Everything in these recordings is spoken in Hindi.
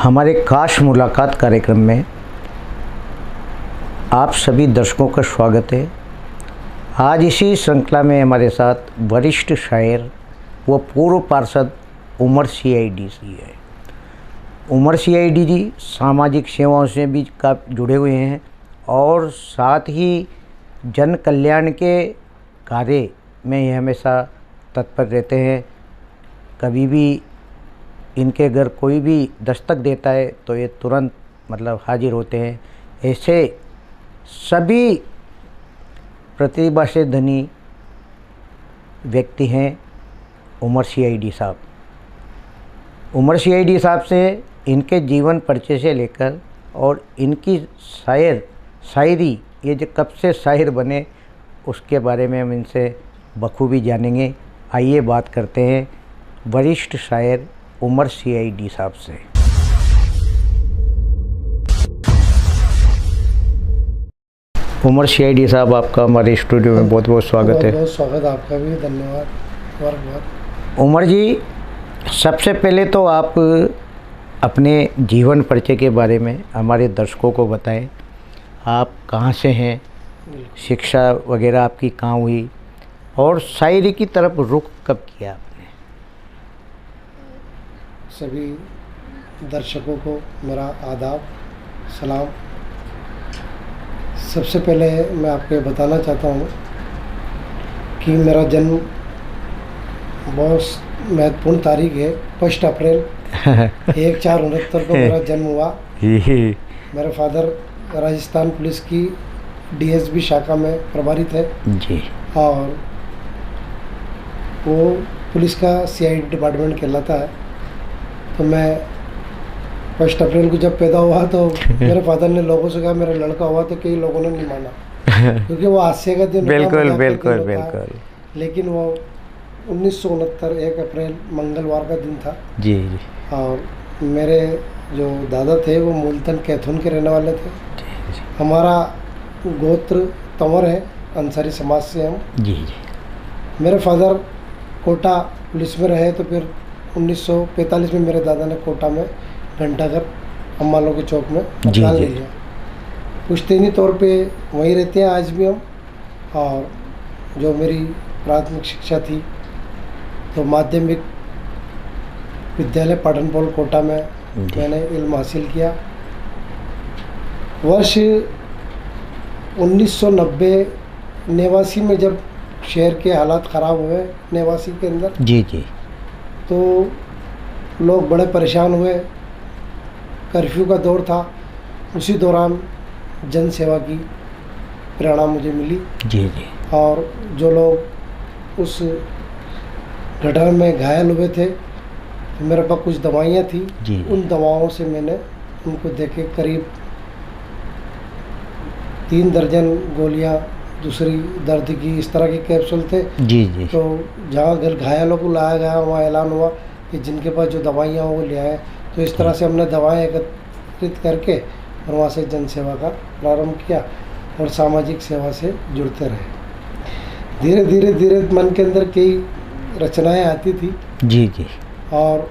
हमारे खास मुलाकात कार्यक्रम में आप सभी दर्शकों का स्वागत है। आज इसी श्रृंखला में हमारे साथ वरिष्ठ शायर व पूर्व पार्षद उमर CID जी है। उमर CID जी सामाजिक सेवाओं से भी काफ़ी जुड़े हुए हैं और साथ ही जन कल्याण के कार्य में ये हमेशा तत्पर रहते हैं। कभी भी इनके घर कोई भी दस्तक देता है तो ये तुरंत हाजिर होते हैं। ऐसे सभी प्रतिभा से धनी व्यक्ति हैं उमर CID साहब। उमर CID साहब से इनके जीवन परिचय से लेकर और इनकी शायरी ये जो कब से शायर बने उसके बारे में हम इनसे बखूबी जानेंगे। आइए बात करते हैं वरिष्ठ शायर उमर CID साहब से। उमर CID साहब, आपका हमारे स्टूडियो में बहुत बहुत स्वागत है। बहुत स्वागत, आपका भी धन्यवाद बहुत। उमर जी, सबसे पहले तो आप अपने जीवन परिचय के बारे में हमारे दर्शकों को बताएं। आप कहाँ से हैं, शिक्षा वगैरह आपकी कहाँ हुई और शायरी की तरफ रुख कब किया आपने? सभी दर्शकों को मेरा आदाब, सलाम। सबसे पहले मैं आपको बताना चाहता हूँ कि मेरा जन्म बहुत महत्वपूर्ण तारीख है। 1 अप्रैल 1469 को मेरा जन्म हुआ। मेरे फादर राजस्थान पुलिस की DSB शाखा में प्रभारी थे जी, और वो पुलिस का CID डिपार्टमेंट कहलाता है। तो मैं 1 अप्रैल को जब पैदा हुआ तो मेरे फादर ने लोगों से कहा मेरा लड़का हुआ, तो कई लोगों ने नहीं माना क्योंकि वो हास्य का दिन बिल्कुल। लेकिन वो 1969 1 अप्रैल मंगलवार का दिन था जी। और मेरे जो दादा थे वो मूलतन कैथून के रहने वाले थे। हमारा गोत्र तंवर है, अंसारी समाज से हम जी। मेरे फादर कोटा पुलिस में रहे, तो फिर 1945 में मेरे दादा ने कोटा में घंटाघर अम्मालों के चौक में मकान ले लिया। पुश्तैनी तौर पे वहीं रहते हैं आज भी हम। और जो मेरी प्राथमिक शिक्षा थी तो माध्यमिक विद्यालय पाटनपोल कोटा में मैंने इल्म हासिल किया। वर्ष 1990 नेवासी में जब शहर के हालात ख़राब हुए नेवासी के अंदर जी, तो लोग बड़े परेशान हुए। कर्फ्यू का दौर था, उसी दौरान जन सेवा की प्रेरणा मुझे मिली जी। और जो लोग उस घटना में घायल हुए थे, तो मेरे पास कुछ दवाइयाँ थी जी। उन दवाओं से मैंने उनको देके करीब 3 दर्जन गोलियाँ, दूसरी दर्द की, इस तरह के कैप्सूल थे जी। तो जहाँ घायलों को लाया गया वहाँ ऐलान हुआ कि जिनके पास जो दवाइयाँ वो ले आए। तो इस तरह से हमने दवाएं एकत्रित करके और वहाँ से जन सेवा का प्रारंभ किया और सामाजिक सेवा से जुड़ते रहे। धीरे धीरे मन के अंदर कई रचनाएं आती थी जी। और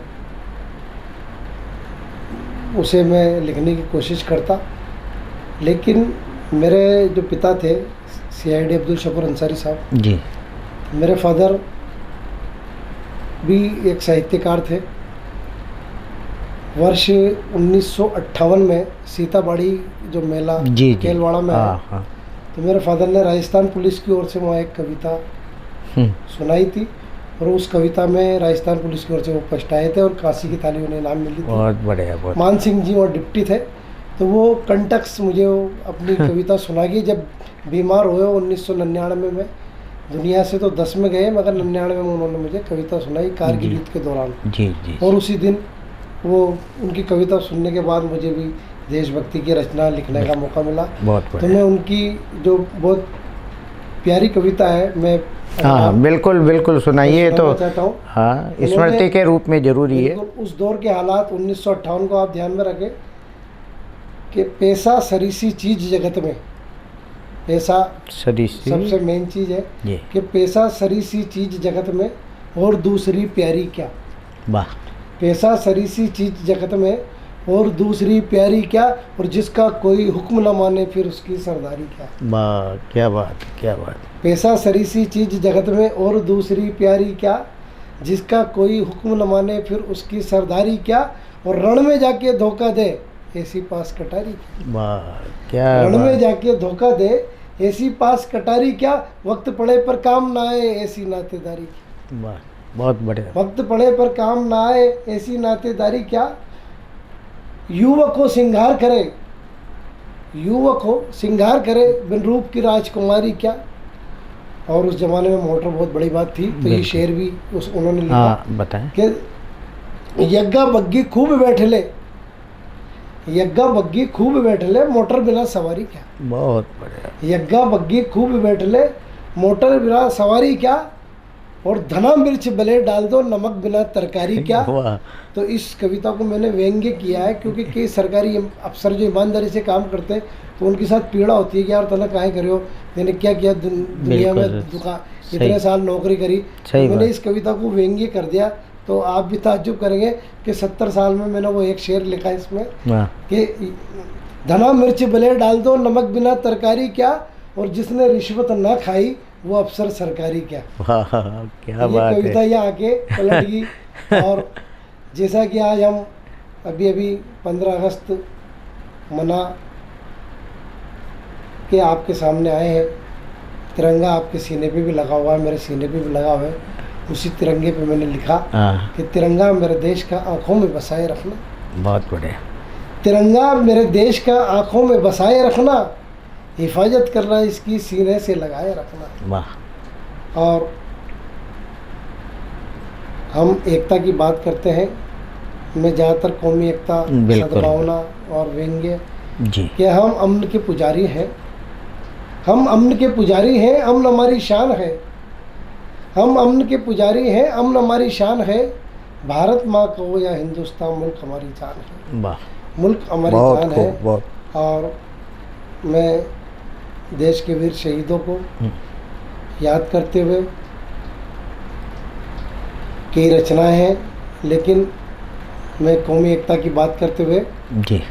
उसे मैं लिखने की कोशिश करता। लेकिन मेरे जो पिता थे CID अब्दुल शकूर अंसारी साहब जी, मेरे फादर भी एक साहित्यकार थे। वर्ष 1958 में सीताबाड़ी जो मेला केलवाड़ा में है, तो मेरे फादर ने राजस्थान पुलिस की ओर से वहाँ एक कविता सुनाई थी और उस कविता में राजस्थान पुलिस की ओर से वो फर्स्ट आए थे और काशी की थाली उन्हें इनाम मिली थी। बहुत बढ़िया। मान सिंह जी और डिप्टी थे, तो वो कंटक्स मुझे अपनी कविता सुना गई। जब बीमार हुए 1999 में, दुनिया से तो 10 में गए, मगर 99 में उन्होंने मुझे कविता सुनाई कारगिल युद्ध के दौरान जी। और उसी दिन वो उनकी कविता सुनने के बाद मुझे भी देशभक्ति की रचना लिखने का मौका मिला। तो मैं उनकी जो बहुत प्यारी कविता है, मैं बिल्कुल सुनाइए। तो चाहता हूँ, हाँ, स्मृति के रूप में जरूरी है। उस दौर के हालात 1958 को आप ध्यान में रखें कि पैसा सरीसी चीज जगत में, पैसा सरीसी सबसे मेन चीज है कि पैसा सरीसी चीज जगत में और दूसरी प्यारी क्या। वाह। पैसा सरीसी चीज जगत में और दूसरी प्यारी क्या, और जिसका कोई हुक्म न माने फिर उसकी सरदारी क्या। वाह, क्या बात, क्या बात। पैसा सरीसी चीज जगत में और दूसरी प्यारी क्या, जिसका कोई हुक्म न माने फिर उसकी सरदारी क्या, और रण में जाके धोखा दे ऐसी पास कटारी क्या। वाह, क्या रण में बात। जाके धोखा दे ऐसी पास कटारी क्या, वक्त पड़े पर काम ना आए ऐसी नातेदारी क्या। वाह, बहुत बढ़िया। वक्त पड़े पर काम ना आए ऐसी नातेदारी क्या। युवक हो सिंगार करे, युवक हो सिंगार करे बिन रूप की राजकुमारी क्या। और उस जमाने में मोटर बहुत बड़ी बात थी, तो ये बिल्कुल। शेर भी उन्होंने लिखा हाँ, बताएं। कि यज्ञा बग्गी खूब बैठले, यज्ञा बग्गी खूब बैठले मोटर बिना सवारी क्या। बहुत बढ़िया। यज्ञा बग्गी खूब बैठले मोटर बिना सवारी क्या, और धना मिर्च भले डाल दो नमक बिना तरकारी क्या। वाह, तो इस कविता को मैंने व्यंग्य किया है, क्योंकि कई सरकारी अफसर जो ईमानदारी से काम करते हैं तो उनके साथ पीड़ा होती है कि यार तने काहे करे हो, मैंने क्या किया दुनिया में, बिल्कुल, दुकान सही। इतने साल नौकरी करी। सही तो मैंने बात। इस कविता को व्यंग्य कर दिया। तो आप भी ताज्जुब करेंगे कि 70 साल में मैंने वो एक शेर लिखा इसमें वाह, कि धना मिर्च भले डाल दो नमक बिना तरकारी क्या, और जिसने रिश्वत ना खाई वो अफसर सरकारी क्या। वाह, क्या ये बात कविता है। यहाँ आके पलट गई। और जैसा कि आज हम अभी 15 अगस्त मना के आपके सामने आए हैं, तिरंगा आपके सीने पे भी लगा हुआ है, मेरे सीने पे भी लगा हुआ है। उसी तिरंगे पे मैंने लिखा हाँ, कि तिरंगा मेरे देश का आंखों में बसाए रखना, बहुत बढ़िया। तिरंगा मेरे देश का आंखों में बसाए रखना, हिफाजत करना इसकी सीने से लगाए रखना। वाह, और हम एकता की बात करते हैं, मैं ज़्यादातर कौमी एकता, बिल्कुल। सद्भावना और व्यंग्य जी, कि हम अमन के पुजारी हैं, हम अमन के पुजारी हैं, अमन हमारी शान है, हम अमन के पुजारी हैं, अमन हमारी शान है। भारत माँ कहो या हिंदुस्तान मुल्क हमारी जान है, वाह, मुल्क हमारी बहुत जान है। खूब, बहुत। और मैं देश के वीर शहीदों को याद करते हुए, कई रचनाएं हैं, लेकिन मैं कौमी एकता की बात करते हुए जी,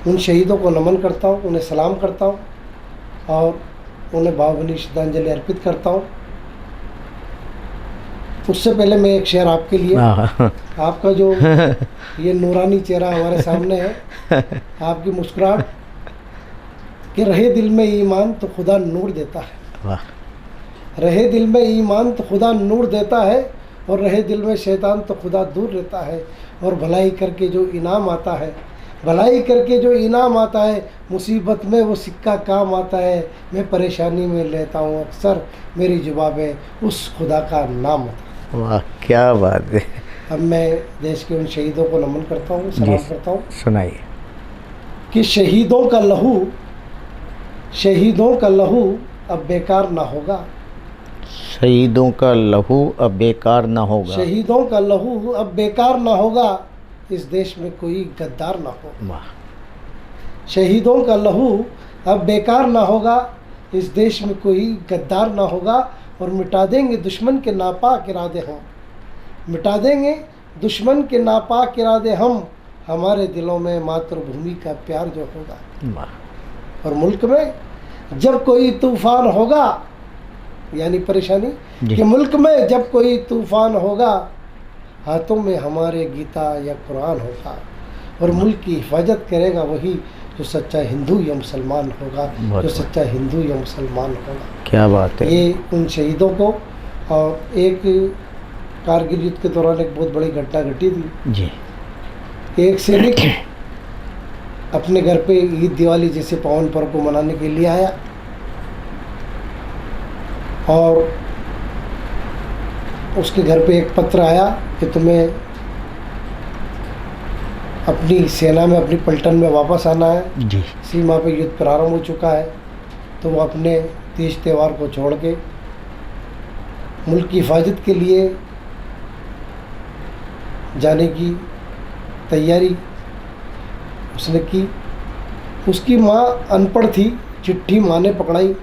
उन शहीदों को नमन करता हूँ, उन्हें सलाम करता हूँ और उन्हें भावभीनी श्रद्धांजलि अर्पित करता हूँ। उससे पहले मैं एक शेर आपके लिए, हाँ, आपका जो ये नूरानी चेहरा हमारे सामने है, आपकी मुस्कुराहट, कि रहे दिल में ईमान तो खुदा नूर देता है, वाह, रहे दिल में ईमान तो खुदा नूर देता है, और रहे दिल में शैतान तो खुदा दूर रहता है। और भलाई करके जो इनाम आता है, भलाई करके जो इनाम आता है, मुसीबत में वो सिक्का काम आता है। मैं परेशानी में लेता हूँ अक्सर, मेरी जुबान में उस खुदा का नाम आता है। वाह, क्या बात है। अब मैं देश के उन शहीदों को नमन करता हूँ, सलाम जी। करता हूँ सुनाइए। कि शहीदों का लहू, शहीदों का लहू अब बेकार ना होगा, शहीदों का लहू अब बेकार ना होगा। शहीदों का लहू अब बेकार ना होगा, इस देश में कोई गद्दार ना हो। वाह, शहीदों का लहू अब बेकार ना होगा, इस देश में कोई गद्दार ना होगा। और मिटा देंगे दुश्मन के नापाक इरादे हम, मिटा देंगे दुश्मन के नापाक इरादे हम, हमारे दिलों में मातृभूमि का प्यार जो होगा। वाह, और मुल्क में जब कोई तूफान होगा, यानी परेशानी, जी। कि मुल्क में जब कोई तूफान होगा, हाथों में हमारे गीता या कुरान होगा। और मुल्क की हिफाजत करेगा वही जो सच्चा हिंदू या मुसलमान होगा, बहुत जो सच्चा हिंदू या मुसलमान होगा। क्या बात है। ये उन शहीदों को। और एक कारगिल युद्ध के दौरान एक बहुत बड़ी घटना घटी थी। जी, एक सैनिक अपने घर पे ईद दिवाली जैसे पावन पर्व को मनाने के लिए आया, और उसके घर पे एक पत्र आया कि तुम्हें अपनी सेना में, अपनी पलटन में वापस आना है, जी, सीमा पे युद्ध प्रारंभ हो चुका है। तो वो अपने तीज त्यौहार को छोड़ के मुल्क की हिफाजत के लिए जाने की तैयारी उसने की। उसकी माँ अनपढ़ थी, चिट्ठी माँ ने पकड़ाई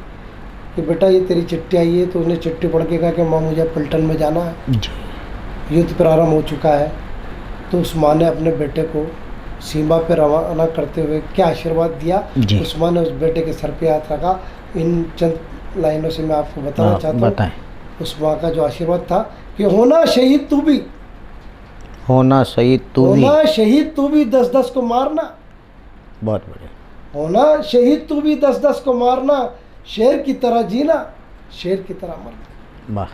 कि बेटा ये तेरी चिट्ठी आई है। तो उसने चिट्ठी पढ़ के कहा कि माँ मुझे पलटन में जाना है, जी, युद्ध प्रारंभ हो चुका है। तो उस माँ ने अपने बेटे को सीमा पे रवाना करते हुए क्या आशीर्वाद दिया, जी। उस माँ ने उस बेटे के सर पे हाथ रखा। इन चंद लाइनों से मैं आपको बताना हाँ, चाहता बताएं। हूँ उस माँ का जो आशीर्वाद था कि होना शहीद तू भी, होना शहीद तू भी। होना शहीद तू भी 10-10 को मारना, बहुत बढ़िया। होना शहीद तू भी 10-10 को मारना, शेर की तरह जीना, शेर की तरह मरना। वाह।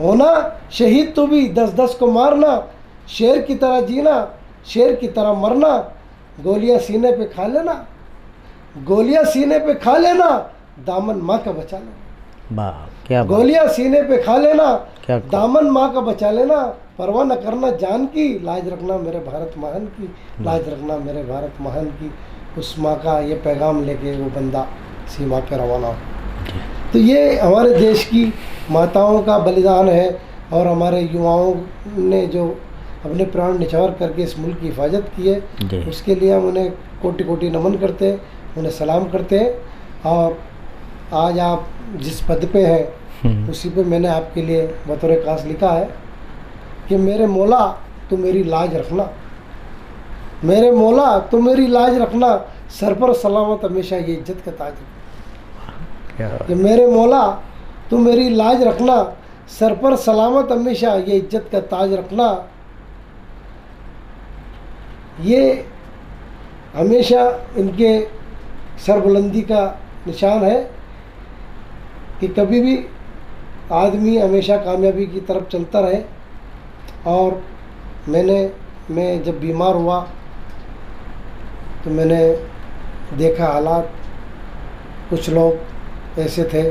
होना शहीद तू भी 10-10 को मारना, शेर की तरह जीना, शेर की तरह मरना, गोलियां सीने पे खा लेना, गोलियां सीने पे खा लेना, दामन माँ का बचा लेना। वाह, क्या बात। गोलियां सीने पे खा लेना, क्या दामन माँ का बचा लेना, परवाह न करना जान की, लाज रखना मेरे भारत महान की, लाज रखना मेरे भारत महान की। उस माँ का ये पैगाम लेके वो बंदा सीमा पे रवाना हो। तो ये हमारे देश की माताओं का बलिदान है और हमारे युवाओं ने जो अपने प्राण निछावर करके इस मुल्क की हिफाजत की है, जी। उसके लिए हम उन्हें कोटि कोटि नमन करते हैं, उन्हें सलाम करते हैं। और आज आप जिस पद पे हैं उसी पे मैंने आपके लिए बतौर खास लिखा है कि मेरे मौला तू मेरी लाज रखना, मेरे मौला तू मेरी लाज रखना, सर पर सलामत हमेशा ये इज्जत का ताज रखना। क्या बात। कि मेरे मौला तू मेरी लाज रखना, सर पर सलामत हमेशा ये इज्जत का ताज रखना। ये हमेशा इनके सरबुलंदी का निशान है कि कभी भी आदमी हमेशा कामयाबी की तरफ चलता रहे। और मैं जब बीमार हुआ तो मैंने देखा हालात, कुछ लोग ऐसे थे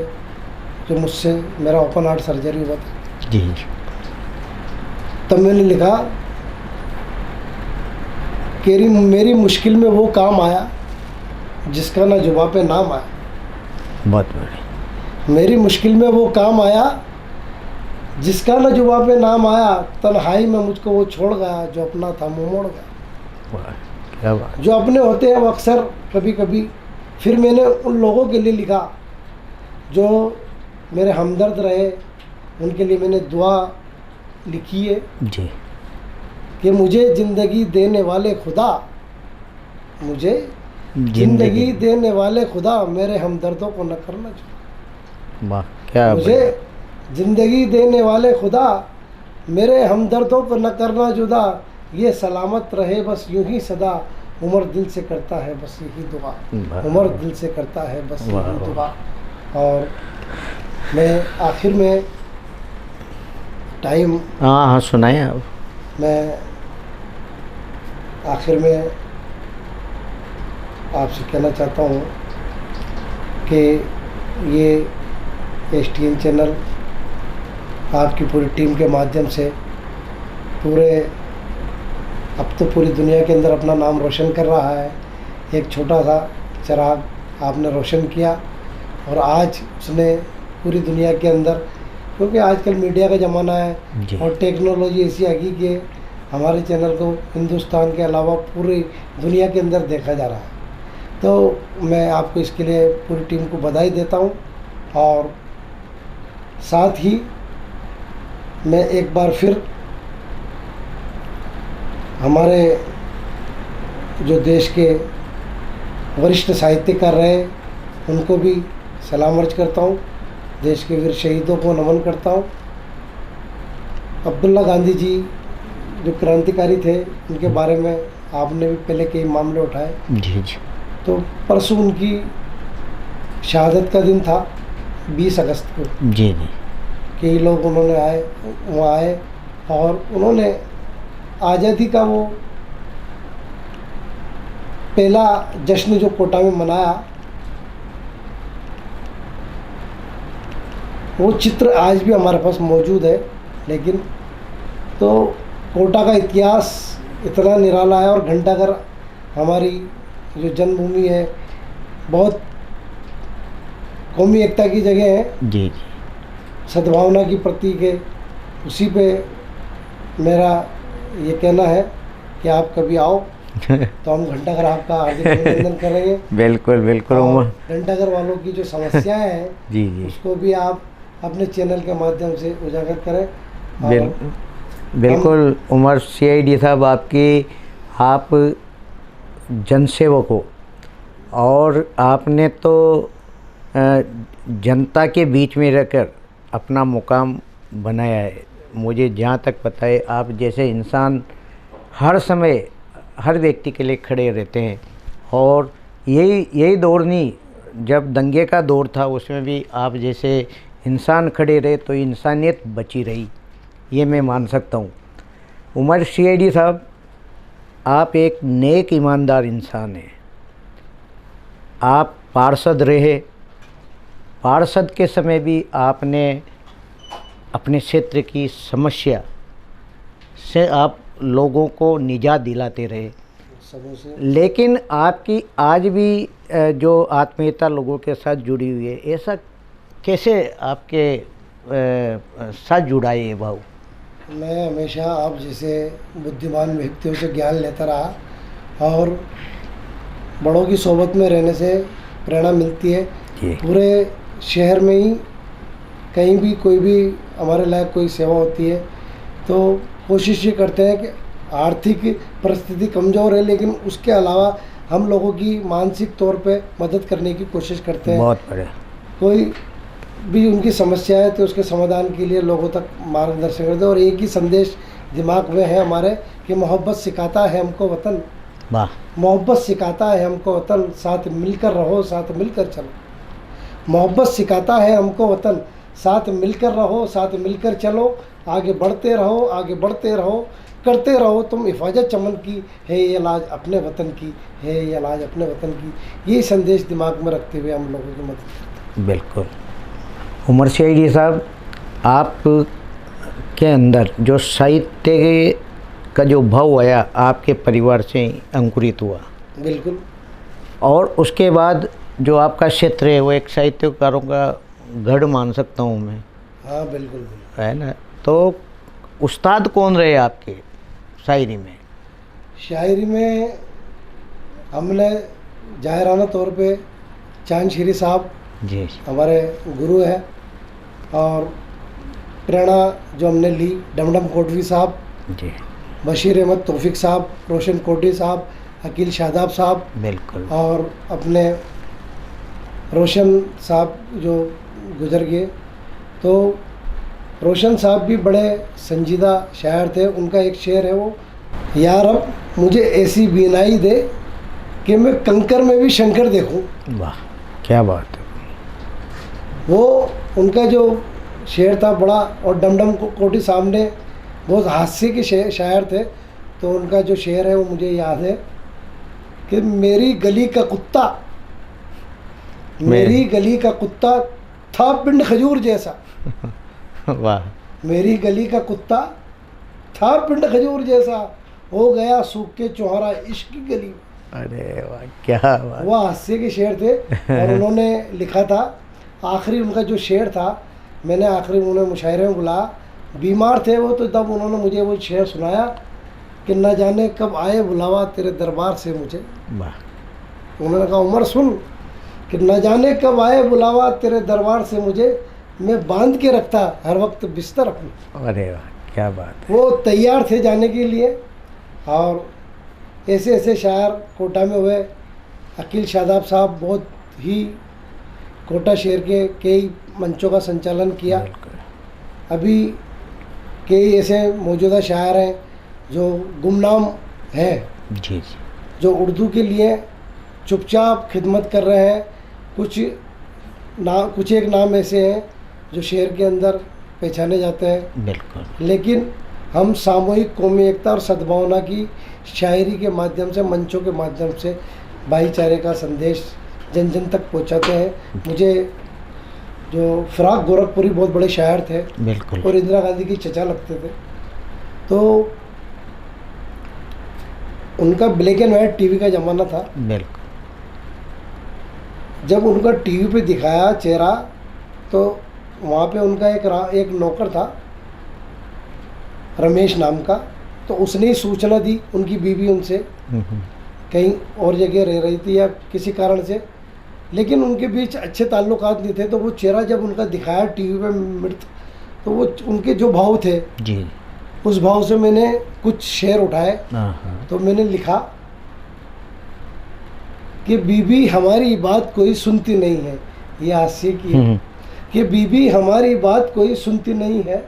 जो मुझसे, मेरा ओपन हार्ट सर्जरी हुआ था, जी। तब मैंने लिखा कि मेरी मुश्किल में वो काम आया जिसका ना जुबां पे नाम आया। बहुत बढ़िया। मेरी मुश्किल में वो काम आया जिसका ना जुबां पे नाम आया, तन्हाई में मुझको वो छोड़ गया जो अपना था मुँह मोड़ गया। वाह, क्या बात। जो अपने होते हैं वो अक्सर कभी कभी, फिर मैंने उन लोगों के लिए लिखा जो मेरे हमदर्द रहे, उनके लिए मैंने दुआ लिखी है जी। कि मुझे ज़िंदगी देने वाले खुदा, मुझे ज़िंदगी देने वाले खुदा, मेरे हमदर्दों को न करना जुदा। वाह, क्या मुझे ज़िंदगी देने वाले खुदा, मेरे हमदर्दों को न करना जुदा, ये सलामत रहे बस यूं ही सदा, उमर दिल से करता है बस यही दुआ, उमर दिल से करता है बस यही दुआ। और मैं आखिर में टाइम, हाँ हाँ, सुनाए आप। मैं आखिर में आपसे कहना चाहता हूँ कि ये STN चैनल आपकी पूरी टीम के माध्यम से पूरे, अब तो पूरी दुनिया के अंदर अपना नाम रोशन कर रहा है। एक छोटा सा चिराग आपने रोशन किया और आज उसने पूरी दुनिया के अंदर, क्योंकि आजकल मीडिया का ज़माना है और टेक्नोलॉजी ऐसी आ गई कि हमारे चैनल को हिंदुस्तान के अलावा पूरी दुनिया के अंदर देखा जा रहा है। तो मैं आपको इसके लिए पूरी टीम को बधाई देता हूँ। और साथ ही मैं एक बार फिर हमारे जो देश के वरिष्ठ साहित्यकार रहे उनको भी सलाम अर्ज करता हूँ, देश के वीर शहीदों को नमन करता हूँ। अब्दुल्ला गांधी जी जो क्रांतिकारी थे, उनके बारे में आपने भी पहले कई मामले उठाए। जी जी। तो परसों उनकी शहादत का दिन था, 20 अगस्त को। जी जी। कई लोग उन्होंने वहाँ आए और उन्होंने आज़ादी का वो पहला जश्न जो कोटा में मनाया, वो चित्र आज भी हमारे पास मौजूद है। लेकिन तो कोटा का इतिहास इतना निराला है और घंटाघर हमारी जो जन्मभूमि है, बहुत कौमी एकता की जगह है, जी जी। सद्भावना की प्रतीक है। उसी पे मेरा ये कहना है कि आप कभी आओ तो हम घंटाघर आपका हार्दिक अभिनंदन करेंगे। बिल्कुल बिल्कुल। और घंटाघर वालों की जो समस्याएं हैं जी जी। उसको भी आप अपने चैनल के माध्यम से उजागर करें। और बिल्कुल उमर CID साहब, आप जनसेवक हो और आपने तो जनता के बीच में रहकर अपना मुकाम बनाया है। मुझे जहाँ तक पता है आप जैसे इंसान हर समय हर व्यक्ति के लिए खड़े रहते हैं और यही दौर नहीं, जब दंगे का दौर था उसमें भी आप जैसे इंसान खड़े रहे तो इंसानियत बची रही, ये मैं मान सकता हूँ। उमर सीआईडी साहब, आप एक नेक ईमानदार इंसान हैं। आप पार्षद रहे, पार्षद के समय भी आपने अपने क्षेत्र की समस्या से आप लोगों को निजात दिलाते रहे, लेकिन आपकी आज भी जो आत्मीयता लोगों के साथ जुड़ी हुई है, ऐसा कैसे आपके साथ जुड़ा है ये भाव? मैं हमेशा आप जैसे बुद्धिमान व्यक्तियों से ज्ञान लेता रहा और बड़ों की सोबत में रहने से प्रेरणा मिलती है। पूरे शहर में ही कहीं भी कोई भी हमारे लायक कोई सेवा होती है तो कोशिश ये करते हैं कि आर्थिक परिस्थिति कमज़ोर है लेकिन उसके अलावा हम लोगों की मानसिक तौर पे मदद करने की कोशिश करते हैं। बहुत बढ़िया। कोई भी उनकी समस्या है तो उसके समाधान के लिए लोगों तक मार्गदर्शन करते हैं और एक ही संदेश दिमाग में है हमारे कि मोहब्बत सिखाता है हमको वतन, वाह, मोहब्बत सिखाता है हमको वतन, साथ मिलकर रहो साथ मिलकर चलो। मोहब्बत सिखाता है हमको वतन, साथ मिलकर रहो साथ मिलकर चलो, आगे बढ़ते रहो आगे बढ़ते रहो, करते रहो तुम हिफाजत चमन की, है ये लाज अपने वतन की, है ये लाज अपने वतन की। ये संदेश दिमाग में रखते हुए हम लोगों की मदद करते हैं। बिल्कुल। उमर सीआईडी साहब, आप के अंदर जो साहित्य का जो भाव आया आपके परिवार से अंकुरित हुआ। बिल्कुल। और उसके बाद जो आपका क्षेत्र है वो एक साहित्यकारों का गढ़ मान सकता हूँ मैं। हाँ बिल्कुल बिल्कुल। है ना? तो उस्ताद कौन रहे आपके शायरी में? शायरी में हमने जाहिराना तौर पे चांद शीरी साहब जी हमारे गुरु हैं और प्रेरणा जो हमने ली डमडम कोटवी साहब जी, बशीर अहमद तौफीक साहब, रोशन कोटी साहब, अकील शादाब साहब, बिल्कुल, और अपने रोशन साहब जो गुजर गए। तो रोशन साहब भी बड़े संजीदा शायर थे। उनका एक शेर है वो, यार अब मुझे ऐसी बीनाई दे कि मैं कंकर में भी शंकर देखूं। वाह, क्या बात है। वो उनका जो शेर था बड़ा, और डमडम कोटी साहब ने बहुत हास्य के शायर थे। तो उनका जो शेर है वो मुझे याद है कि मेरी गली का कुत्ता, मेरी गली का कुत्ता था पिंड खजूर जैसा। वाह, मेरी गली का कुत्ता था पिंड खजूर जैसा, हो गया सूख के चौहरा इश्क की गली। अरे वाह, क्या बात। वो हास्य के शेर थे और उन्होंने लिखा था, आखिरी उनका जो शेर था, मैंने आखिरी उन्हें मुशायरे में बुलाया, बीमार थे वो, तो तब उन्होंने मुझे वो शेर सुनाया कि न जाने कब आए बुलावा तेरे दरबार से मुझे। वाह। उन्होंने कहा, उमर सुन कि न जाने कब आए बुलावा तेरे दरबार से मुझे, मैं बांध के रखता हर वक्त बिस्तर अपनी। अरे वाह, क्या बात। वो तैयार थे जाने के लिए। और ऐसे ऐसे शायर कोटा में हुए। अकील शादाब साहब बहुत ही कोटा शहर के कई मंचों का संचालन किया। अभी कई ऐसे मौजूदा शायर हैं जो गुमनाम हैं, जी जी, जो उर्दू के लिए चुपचाप खिदमत कर रहे हैं। कुछ एक नाम ऐसे हैं जो शहर के अंदर पहचाने जाते हैं। बिल्कुल। लेकिन हम सामूहिक कौमी एकता और सद्भावना की शायरी के माध्यम से, मंचों के माध्यम से भाईचारे का संदेश जन जन तक पहुंचाते हैं। मुझे जो फिराक गोरखपुरी बहुत बड़े शायर थे, बिल्कुल, और इंदिरा गांधी की चचा लगते थे। तो उनका ब्लैक एंड वाइट टीवी का ज़माना था। बिल्कुल। जब उनका टीवी पे दिखाया चेहरा, तो वहाँ पे उनका एक नौकर था रमेश नाम का, तो उसने ही सूचना दी। उनकी बीवी उनसे कहीं और जगह रह रही थी या किसी कारण से, लेकिन उनके बीच अच्छे ताल्लुकात नहीं थे। तो वो चेहरा जब उनका दिखाया टीवी पे मृत, तो वो उनके जो भाव थे जी, उस भाव से मैंने कुछ शेर उठाए। हाँ, तो मैंने लिखा कि बीबी हमारी बात कोई सुनती नहीं है, ये हास्य की है कि बीबी हमारी बात कोई सुनती नहीं है,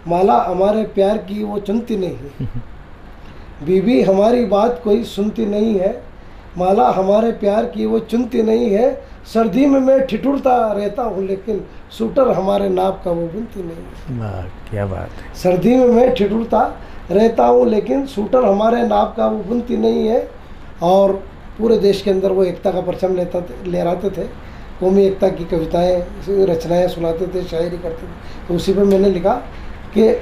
माला हमारे प्यार की वो चुनती नहीं है। बीबी हमारी बात कोई सुनती नहीं है, माला हमारे प्यार की वो चुनती नहीं है। सर्दी में मैं ठिठुरता रहता हूँ लेकिन सूटर हमारे नाप का वो बुनती नहीं है। वाह, क्या बात है। सर्दी में मैं ठिठुरता रहता हूँ लेकिन सूटर हमारे नाप का वो बुनती नहीं है। और पूरे देश के अंदर वो एकता का परचम लहराते थे, कौमी एकता की कविताएं रचनाएं सुनाते थे, शायरी करते थे। तो उसी पे मैंने लिखा कि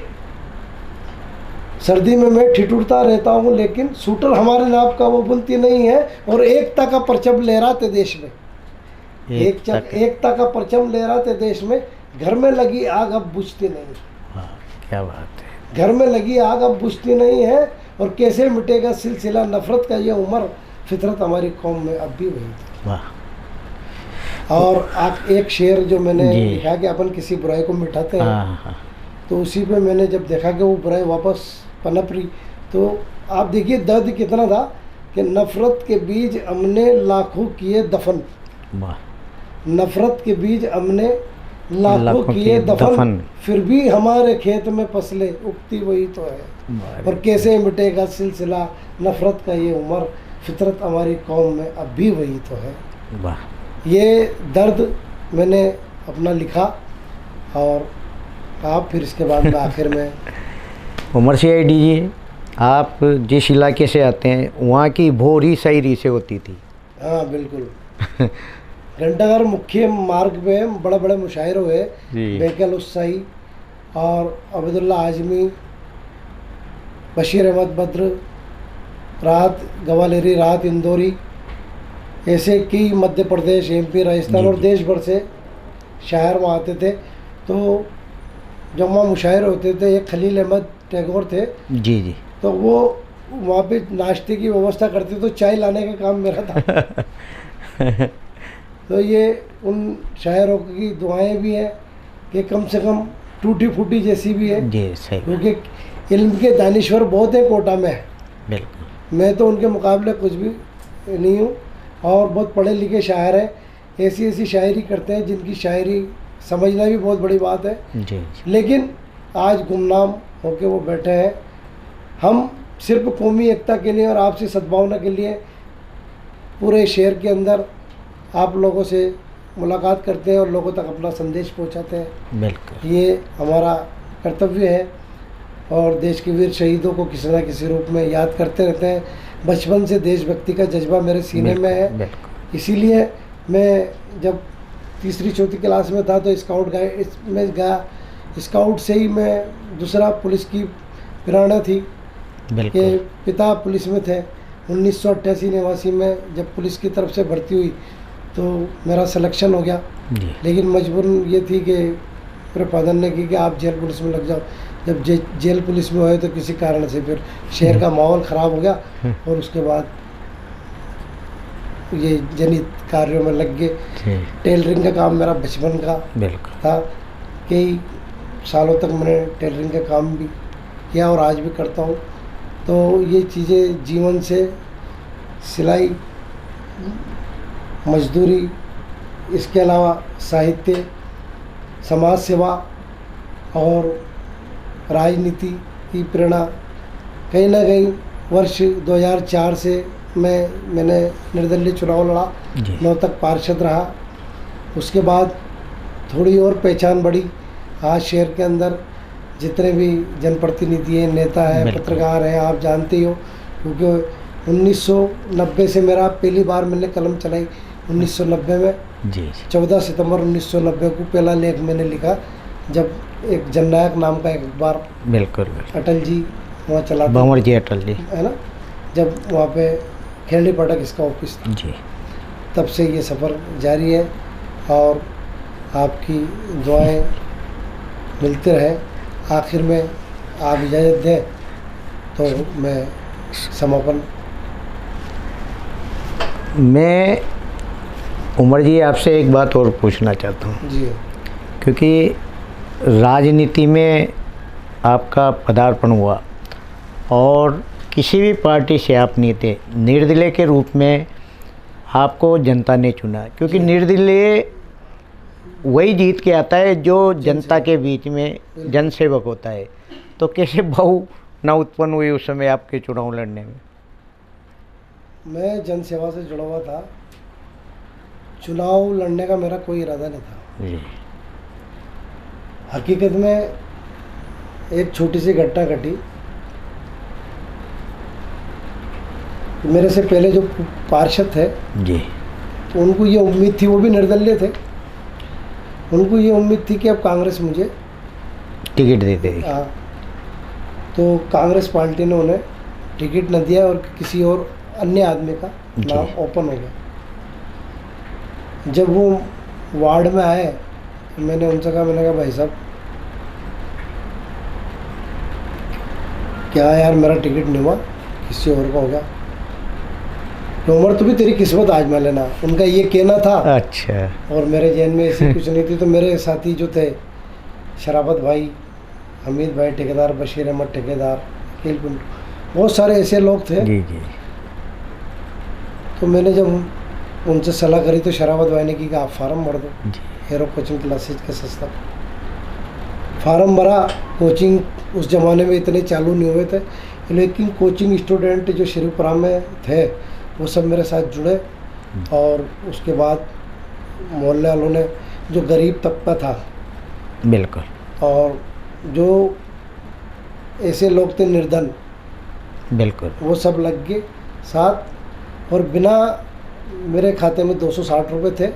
सर्दी में मैं ठिठुरता रहता हूँ लेकिन सूटर हमारे नाप का वो बुनती नहीं है। और एकता का परचम लहराते देश में, एकता का परचम लहराते देश में, घर में लगी आग अब बुझती नहीं। वाह, क्या बात है। घर में लगी आग अब बुझती नहीं है। और कैसे मिटेगा सिलसिला नफरत का ये उम्र, फितरत हमारी कौम में अब भी वही थी। वाह। और एक शेर जो मैंने लिखा कि अपन किसी बुराई को मिटाते हैं, तो उसी पे मैंने जब देखा कि वो बुराई वापस पनप रही, तो आप देखिए दर्द कितना था कि नफरत के बीज हमने लाखों किए दफन। वाह। नफरत के बीज हमने लाखों किए दफन, फिर भी हमारे खेत में फसलें उगती वही तो है। और कैसे मिटेगा सिलसिला नफरत का ये उम्र, फितरत हमारी कौम में अब भी वही तो है। वाह। ये दर्द मैंने अपना लिखा। और आप फिर इसके बाद में आखिर में उमर सीआईडी जी, आप जिस इलाके से आते हैं वहाँ की भोरी शायरी से होती थी। हाँ बिल्कुल। घंटाघर मुख्य मार्ग पे बड़े बड़े मुशायर हुए, बेकल उस्साई और अब्दुल्ला आजमी, बशीर अहमद बद्र, राहत गवालेरी, राहत इंदौरी, ऐसे कई मध्य प्रदेश, एमपी, राजस्थान और देश भर से शायर वहाँ आते थे। तो जब वहाँ मुशायर होते थे, एक खलील अहमद टैगोर थे जी, तो वो वहाँ पे नाश्ते की व्यवस्था करते, तो चाय लाने का काम मेरा था। तो ये उन शायरों की दुआएं भी हैं कि कम से कम टूटी फूटी जैसी भी है, क्योंकि इल्म के दानिश्वर बहुत है कोटा में। बिल्कुल। मैं तो उनके मुकाबले कुछ भी नहीं हूँ। और बहुत पढ़े लिखे शायर हैं, ऐसी ऐसी शायरी करते हैं जिनकी शायरी समझना भी बहुत बड़ी बात है। जी। लेकिन आज गुमनाम होके वो बैठे हैं। हम सिर्फ कौमी एकता के लिए और आपसी सद्भावना के लिए पूरे शहर के अंदर आप लोगों से मुलाकात करते हैं और लोगों तक अपना संदेश पहुंचाते हैं। बिल्कुल। ये हमारा कर्तव्य है और देश के वीर शहीदों को किसी न किसी रूप में याद करते रहते हैं। बचपन से देशभक्ति का जज्बा मेरे सीने में है, इसीलिए मैं जब तीसरी चौथी क्लास में था तो स्काउट में गया। स्काउट से ही मैं दूसरा पुलिस की प्रेरणा थी कि पिता पुलिस में थे। 1988-89 में जब पुलिस की तरफ से भर्ती हुई तो मेरा सिलेक्शन हो गया, लेकिन मजबूरन ये थी कि मेरे फादर ने की कि आप जेल पुलिस में लग जाओ। जब जेल पुलिस में हुए तो किसी कारण से फिर शहर का माहौल ख़राब हो गया और उसके बाद ये जनित कार्यों में लग गए। टेलरिंग का काम मेरा बचपन का था, कई सालों तक मैंने टेलरिंग का काम भी किया और आज भी करता हूँ। तो ये चीज़ें जीवन से सिलाई, मजदूरी, इसके अलावा साहित्य, समाज सेवा और राजनीति की प्रेरणा कहीं ना कहीं वर्ष 2004 से मैंने निर्दलीय चुनाव लड़ा, 9 तक पार्षद रहा। उसके बाद थोड़ी और पहचान बढ़ी। आज शहर के अंदर जितने भी जनप्रतिनिधि हैं, नेता हैं, पत्रकार हैं, आप जानते ही हो, क्योंकि 1990 से मेरा पहली बार मैंने कलम चलाई 1990 में। 14 सितंबर 1990 को पहला लेख मैंने लिखा, जब एक जननायक नाम का एक अखबार अटल जी वहाँ चला, भंवर जी अटल जी है ना, जब वहाँ पे खेलड़ी पाठक इसका ऑफिस था जी। तब से ये सफ़र जारी है और आपकी दुआएं मिलते रहे। आखिर में आप इजाज़त दें तो मैं समापन। मैं उमर जी आपसे एक बात और पूछना चाहता हूँ जी, क्योंकि राजनीति में आपका पदार्पण हुआ और किसी भी पार्टी से आप नहीं थे, निर्दलीय के रूप में आपको जनता ने चुना, क्योंकि निर्दलीय वही जीत के आता है जो जनता के बीच में जनसेवक होता है। तो कैसे भावना उत्पन्न हुई उस समय आपके चुनाव लड़ने में? मैं जनसेवा से जुड़ा हुआ था, चुनाव लड़ने का मेरा कोई इरादा नहीं था। जी हकीकत में एक छोटी सी घटना घटी। मेरे से पहले जो पार्षद थे जी, तो उनको ये उम्मीद थी, वो भी निर्दलीय थे, उनको ये उम्मीद थी कि अब कांग्रेस मुझे टिकट देते हैं। हाँ, तो कांग्रेस पार्टी ने उन्हें टिकट न दिया और किसी और अन्य आदमी का नाम ओपन हो गया। जब वो वार्ड में आए तो मैंने उनसे कहा, मैंने कहा भाई साहब क्या यार मेरा टिकट नहीं हुआ, किसी और का हो गया, तो उमर तो भी तेरी किस्मत आजमा लेना, उनका ये कहना था। अच्छा। और मेरे जहन में ऐसी कुछ नहीं थी। तो मेरे साथी जो थे, शराफत भाई, हमीद भाई ठेकेदार, बशीर अहमद ठेकेदार, अकील पिंटू, बहुत सारे ऐसे लोग थे। जी जी। तो मैंने जब उनसे सलाह करी तो शराफत भाई ने की कि आप फार्म भर दो, जी। हेरो कोचिंग क्लासेज का सस्ता फार्म भरा। कोचिंग उस ज़माने में इतने चालू नहीं हुए थे, लेकिन कोचिंग स्टूडेंट जो श्रीपुरा में थे वो सब मेरे साथ जुड़े। और उसके बाद मोहल्ले वालों ने, जो गरीब तबका था बिल्कुल, और जो ऐसे लोग थे निर्धन, बिल्कुल, वो सब लग गए साथ। और बिना, मेरे खाते में 260 रुपये थे,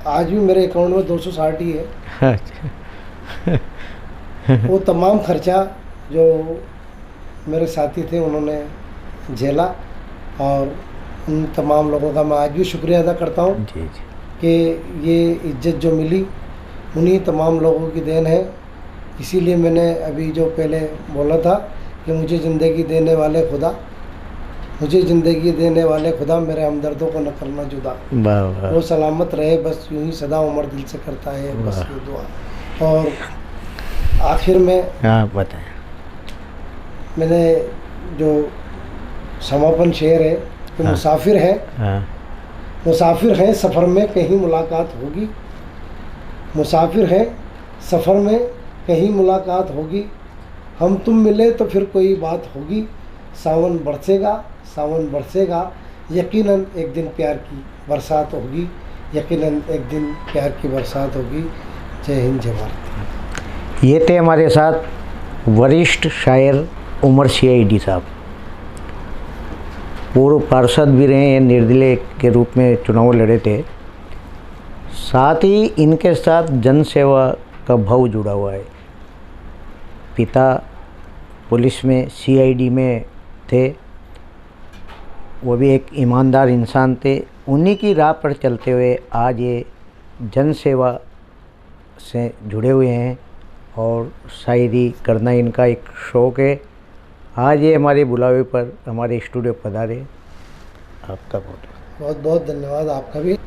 आज भी मेरे अकाउंट में 260 ही है। अच्छा। वो तमाम खर्चा जो मेरे साथी थे उन्होंने झेला, और उन तमाम लोगों का मैं आज भी शुक्रिया अदा करता हूँ जी जी। कि ये इज्जत जो मिली उन्हीं तमाम लोगों की देन है। इसीलिए मैंने अभी जो पहले बोला था कि मुझे ज़िंदगी देने वाले खुदा, मुझे ज़िंदगी देने वाले खुदा, मेरे हमदर्दों को न करना जुदा, वाह वाह। वो सलामत रहे, बस यूं ही सदा उमर दिल से करता है बस ये दुआ। और आखिर में हाँ बताएं। मैंने जो समापन शेर है कि हाँ। मुसाफिर है, हाँ मुसाफिर हैं सफ़र में कहीं मुलाकात होगी, मुसाफिर हैं सफ़र में कहीं मुलाकात होगी, हम तुम मिले तो फिर कोई बात होगी, सावन बरसेगा, सावन बरसेगा, यकीनन एक दिन प्यार की बरसात होगी, यकीनन एक दिन प्यार की बरसात होगी। जय हिंद, जय भारत। ये थे हमारे साथ वरिष्ठ शायर उमर CID साहब, पूर्व पार्षद भी रहे हैं, निर्दलीय के रूप में चुनाव लड़े थे। साथ ही इनके साथ जनसेवा का भाव जुड़ा हुआ है। पिता पुलिस में CID में थे, वो भी एक ईमानदार इंसान थे। उन्हीं की राह पर चलते हुए आज ये जनसेवा से जुड़े हुए हैं और शायरी करना इनका एक शौक़ है। आज ये हमारे बुलावे पर हमारे स्टूडियो पधारे। आपका बहुत बहुत बहुत धन्यवाद, आपका भी।